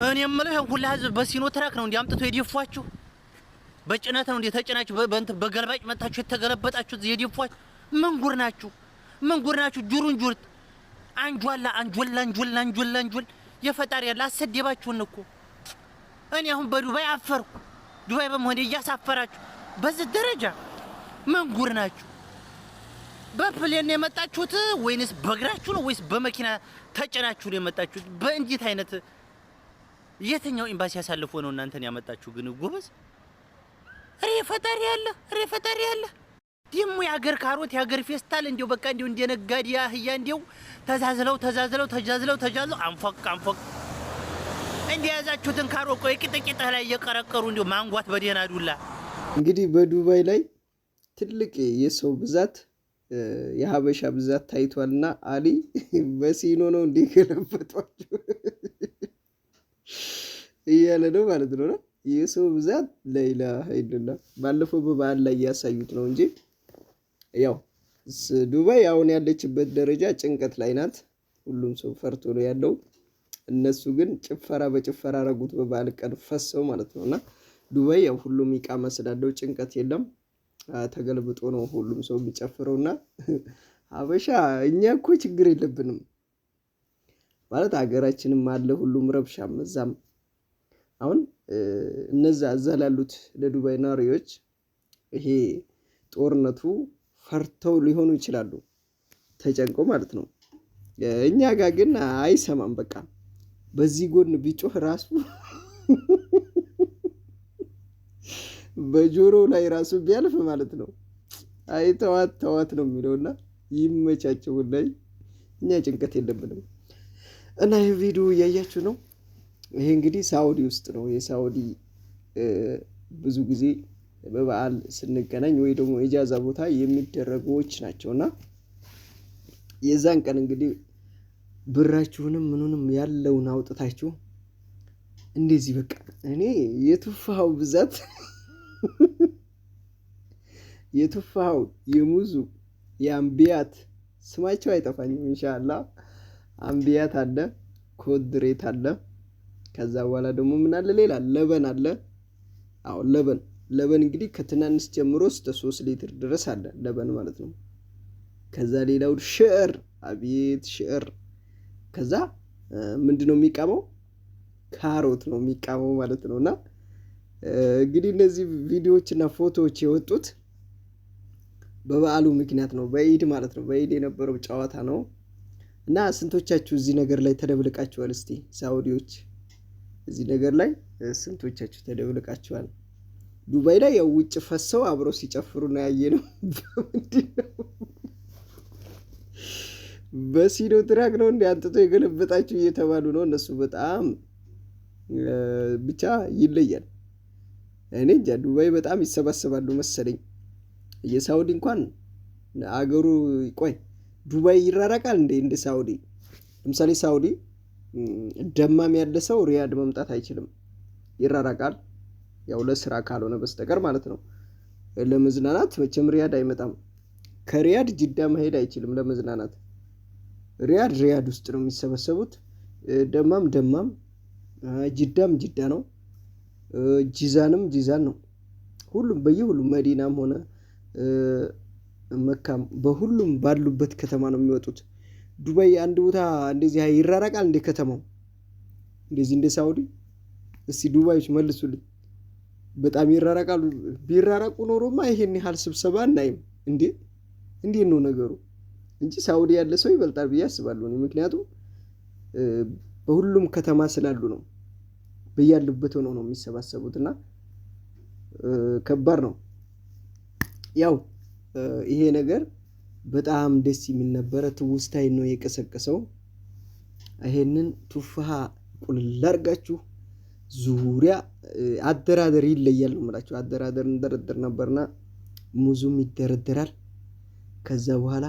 እኔ የምልህ ሁላ ህዝብ በሲኖ ትራክ ነው እንዲያምጥቶ የደፏችሁ በጭነት ነው እንዴ ተጭናችሁ በገልባጭ መጣችሁ የተገለበጣችሁ የደፏችሁ ምን ጉር ናችሁ ጁሩን ጁርት አንጆላ የፈጣሪ ያለ አሰደባችሁን እኮ እኔ አሁን በዱባይ አፈርኩ ዱባይ በመሆን እያሳፈራችሁ በዚህ ደረጃ ምን ጉር ናችሁ በፕሌን ነው የመጣችሁት ወይንስ በእግራችሁ ነው ወይስ በመኪና ተጭናችሁ ነው የመጣችሁት በእንዴት አይነት የትኛው ኤምባሲ ያሳልፎ ነው እናንተን ያመጣችሁ ግን ጎበዝ ሬ ፈጣሪ ያለ ደሞ ያገር ካሮት ያገር ፌስታል እንዴው በቃ እንዴው እንደነጋዴ አህያ እንዴው ተዛዝለው አንፎቅ እንዲያዛችሁትን ካሮት ቆይ ቅጥቅጥ ላይ እየቀረቀሩ እንዴው ማንጓት በደህና ዱላ እንግዲህ በዱባይ ላይ ትልቅ የሰው ብዛት የሀበሻ ብዛት ታይቷልና አሊ በሲኖ ነው እንዲገለበጧቸው እያለ ነው ማለት ነው። የሰው ብዛት ሌላ አይደለ ባለፈው በበዓል ላይ ያሳዩት ነው እንጂ ያው ዱባይ አሁን ያለችበት ደረጃ ጭንቀት ላይ ናት። ሁሉም ሰው ፈርቶ ነው ያለው። እነሱ ግን ጭፈራ በጭፈራ አረጉት በበዓል ቀን ፈሰው ማለት ነውና ዱባይ ያው ሁሉም ይቃማ ስላለው ጭንቀት የለም። ተገልብጦ ነው ሁሉም ሰው የሚጨፍረውና ሀበሻ እኛ እኮ ችግር የለብንም ማለት ሀገራችንም አለ ሁሉም ረብሻ መዛም አሁን እነዛ አዛላሉት ለዱባይ ናሪዎች ይሄ ጦርነቱ ፈርተው ሊሆኑ ይችላሉ ተጨንቀው ማለት ነው። እኛ ጋር ግን አይሰማም በቃ በዚህ ጎን ቢጮህ ራሱ በጆሮ ላይ ራሱ ቢያልፍ ማለት ነው አይ ተዋት ነው የሚለውና ይመቻቸው ላይ እኛ ጭንቀት የለብንም። እና ይሄ ቪዲዮ ያያችሁ ነው። ይሄ እንግዲህ ሳውዲ ውስጥ ነው። የሳውዲ ብዙ ጊዜ በበዓል ስንገናኝ ወይ ደግሞ ኢጃዛ ቦታ የሚደረጉዎች ናቸውና የዛን ቀን እንግዲህ ብራችሁንም ምኑንም ያለውን አውጥታችሁ እንደዚህ በቃ እኔ የቱፋው ብዛት የቱፋው የሙዙ የአምቢያት ስማቸው አይጠፋኝም ኢንሻአላህ አምቢያት አለ ኮድሬት አለ ከዛ በኋላ ደግሞ ምን አለ ሌላ ለበን አለ። አዎ ለበን እንግዲህ ከትናንሽ ጀምሮ እስከ 3 ሊትር ድረስ አለ ለበን ማለት ነው። ከዛ ሌላው ሽዕር አቤት ሽዕር ከዛ ምንድነው የሚቃመው ካሮት ነው የሚቃመው ማለት ነውና እንግዲህ እነዚህ ቪዲዮዎችና ፎቶዎች የወጡት በበዓሉ ምክንያት ነው በኢድ ማለት ነው። በኢድ የነበረው ጨዋታ ነው እና ስንቶቻችሁ እዚህ ነገር ላይ ተደብልቃችኋል? እስቲ ሳውዲዎች እዚህ ነገር ላይ ስንቶቻችሁ ተደብልቃችኋል? ዱባይ ላይ ያው ውጭ ፈሰው አብረው ሲጨፍሩ ነው ያየነው። ምንድነው በሲኖ ትራክ ነው እንደ አንጥቶ የገለበጣችሁ እየተባሉ ነው እነሱ በጣም ብቻ ይለያል። እኔ እንጃ ዱባይ በጣም ይሰባሰባሉ መሰለኝ። የሳውዲ እንኳን አገሩ ቆይ ዱባይ ይራራቃል እንደ ሳውዲ። ለምሳሌ ሳውዲ ደማም ያለ ሰው ሪያድ መምጣት አይችልም ይራራቃል። ያው ለስራ ካልሆነ በስተቀር ማለት ነው። ለመዝናናት መቼም ሪያድ አይመጣም። ከሪያድ ጅዳ መሄድ አይችልም ለመዝናናት። ሪያድ ውስጥ ነው የሚሰበሰቡት። ደማም ጅዳም ጅዳ ነው። ጂዛን ነው። ሁሉም በየሁሉም መዲናም ሆነ መካም በሁሉም ባሉበት ከተማ ነው የሚወጡት። ዱባይ አንድ ቦታ እንደዚህ ይራራቃል እንደ ከተማው እንደዚህ እንደ ሳውዲ? እስቲ ዱባዮች መልሱልኝ። በጣም ይራራቃሉ። ቢራራቁ ኖሮማ ይሄን ያህል ስብሰባ እናይም እንዴ ነው ነገሩ እንጂ ሳውዲ ያለ ሰው ይበልጣል ብዬ አስባለሁ። ምክንያቱም በሁሉም ከተማ ስላሉ ነው። በያሉበት ሆነው ነው የሚሰባሰቡትና ከባድ ነው። ያው ይሄ ነገር በጣም ደስ የሚል ነበር። ትውስታይ ነው የቀሰቀሰው። ይሄንን ቱፋሃ ቁልል አድርጋችሁ ዙሪያ አደራደር ይለያል ነው የምላችሁ። አደራደር እንደረደር ነበርና ሙዙም ይደረደራል። ከዛ በኋላ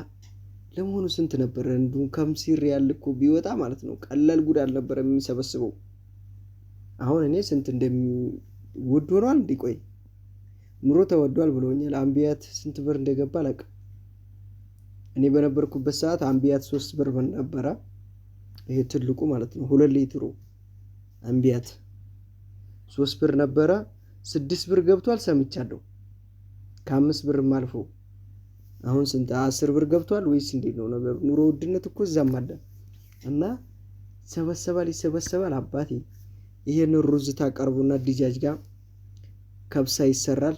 ለመሆኑ ስንት ነበር? እንዱን ከምሲር ያልኩ ቢወጣ ማለት ነው ቀላል ጉድ አልነበረም የሚሰበስበው። አሁን እኔ ስንት እንደሚወድ ሆኗል እንዲቆይ ኑሮ ተወዷል ብሎኛል። አምቢያት ስንት ብር እንደገባ አላውቅም። እኔ በነበርኩበት ሰዓት አምቢያት 3 ብር ነበር። ይሄ ትልቁ ማለት ነው 2 ሊትሩ አምቢያት 3 ብር ነበረ 6 ብር ገብቷል ሰምቻለሁ። ከ5 ብርም አልፎ አሁን ስንት 10 ብር ገብቷል ወይስ እንዴት ነው ነገሩ? ኑሮ ውድነት እኮ እዛም አለ እና ይሰበሰባል። አባቴ ይሄን ሩዝ ታቀርቡና ዲጃጅ ጋር ከብሳ ይሰራል።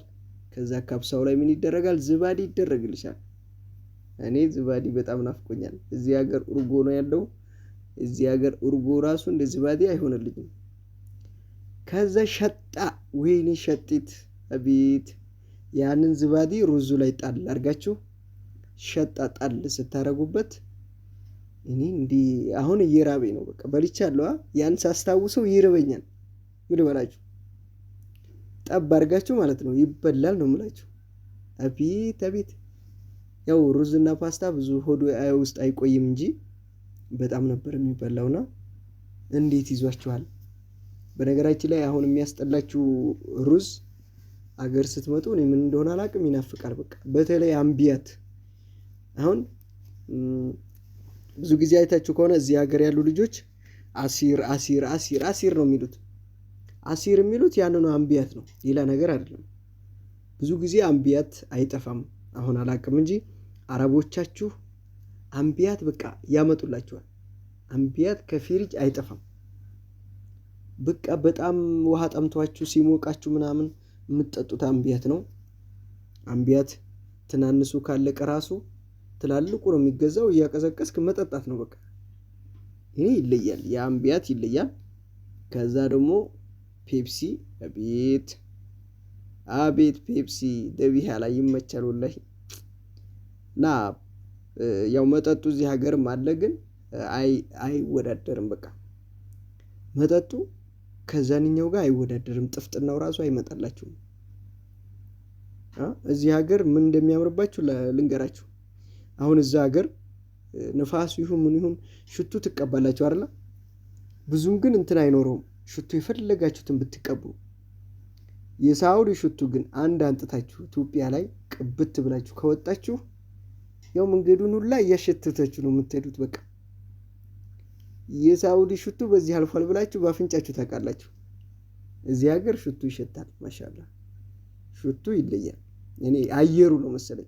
ከዛ ከብሳው ላይ ምን ይደረጋል? ዝባዲ ይደረግልሻል። እኔ ዝባዲ በጣም ናፍቆኛል። እዚህ ሀገር እርጎ ነው ያለው። እዚህ ሀገር እርጎ ራሱ እንደ ዝባዲ አይሆንልኝም። ከዛ ሸጣ ወይኔ ሸጢት አቤት! ያንን ዝባዲ ሩዙ ላይ ጣል አድርጋችሁ ሸጣ ጣል ስታረጉበት እኔ እንዲህ አሁን እየራበኝ ነው። በቃ በልቻለሁ። ያን ሳስታውሰው ይርበኛል። ምን በላችሁ ጠብ አድርጋችሁ ማለት ነው ይበላል ነው የምላችሁ። አቤት! ያው ሩዝና ፓስታ ብዙ ሆዶ ውስጥ አይቆይም እንጂ በጣም ነበር የሚበላውና እንዴት ይዟችኋል? በነገራችን ላይ አሁን የሚያስጠላችሁ ሩዝ አገር ስትመጡ እኔ ምን እንደሆነ አላውቅም ይናፍቃል። በቃ በተለይ አምቢያት አሁን ብዙ ጊዜ አይታችሁ ከሆነ እዚህ ሀገር ያሉ ልጆች አሲር ነው የሚሉት። አሲር የሚሉት ያንኑ አምቢያት ነው፣ ሌላ ነገር አይደለም። ብዙ ጊዜ አምቢያት አይጠፋም። አሁን አላውቅም እንጂ አረቦቻችሁ አምቢያት በቃ ያመጡላችኋል። አምቢያት ከፍሪጅ አይጠፋም። በቃ በጣም ውሃ ጠምቷችሁ ሲሞቃችሁ ምናምን የምትጠጡት አምቢያት ነው። አምቢያት ትናንሱ ካለቀ ራሱ ትላልቁ ነው የሚገዛው። እያቀዘቀስክ መጠጣት ነው በቃ። ይሄ ይለያል፣ የአምቢያት ይለያል። ከዛ ደግሞ ፔፕሲ አቤት ፔፕሲ ደቢያ ላይ ይመቻል ወላሂ። እና ያው መጠጡ እዚህ ሀገርም አለ፣ ግን አይወዳደርም። በቃ መጠጡ ከዛንኛው ጋር አይወዳደርም። ጥፍጥናው ራሱ አይመጣላችሁም። እዚህ ሀገር ምን እንደሚያምርባችሁ ልንገራችሁ። አሁን እዛ ሀገር ንፋሱ ይሁን ምን ይሁን ሽቱ ትቀባላችሁ አይደል? ብዙም ግን እንትን አይኖረውም። ሽቱ የፈለጋችሁትን ብትቀቡ። የሳውዲ ሽቱ ግን አንድ አንጥታችሁ ኢትዮጵያ ላይ ቅብት ብላችሁ ከወጣችሁ ያው መንገዱን ሁላ እያሸተታችሁ ነው የምትሄዱት። በቃ የሳውዲ ሽቱ በዚህ አልፏል ብላችሁ ባፍንጫችሁ ታውቃላችሁ። እዚህ ሀገር ሽቱ ይሸታል። ማሻአላ ሽቱ ይለያል። እኔ አየሩ ነው መሰለኝ፣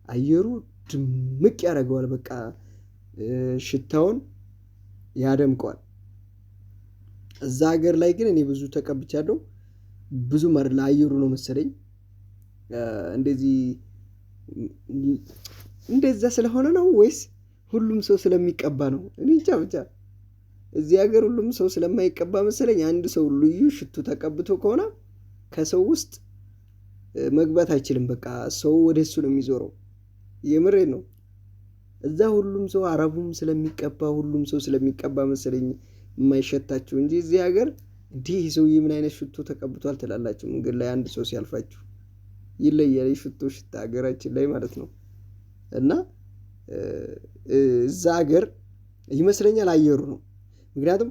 አየሩ ድምቅ ያደርገዋል። በቃ ሽታውን ያደምቀዋል። እዛ ሀገር ላይ ግን እኔ ብዙ ተቀብቻለሁ። ብዙ ማርላ አየሩ ነው መሰለኝ እንደዛ ስለሆነ ነው ወይስ ሁሉም ሰው ስለሚቀባ ነው? እኔ እንጃ። ብቻ እዚህ ሀገር ሁሉም ሰው ስለማይቀባ መሰለኝ አንድ ሰው ልዩ ሽቱ ተቀብቶ ከሆነ ከሰው ውስጥ መግባት አይችልም። በቃ ሰው ወደ እሱ ነው የሚዞረው። የምሬ ነው። እዛ ሁሉም ሰው አረቡም ስለሚቀባ ሁሉም ሰው ስለሚቀባ መሰለኝ የማይሸታችሁ እንጂ እዚህ ሀገር እንዲህ ሰውዬ ምን አይነት ሽቶ ተቀብቷል ትላላችሁ መንገድ ላይ አንድ ሰው ሲያልፋችሁ። ይለያል ሽቶ ሽታ ሀገራችን ላይ ማለት ነው። እና እዛ ሀገር ይመስለኛል አየሩ ነው። ምክንያቱም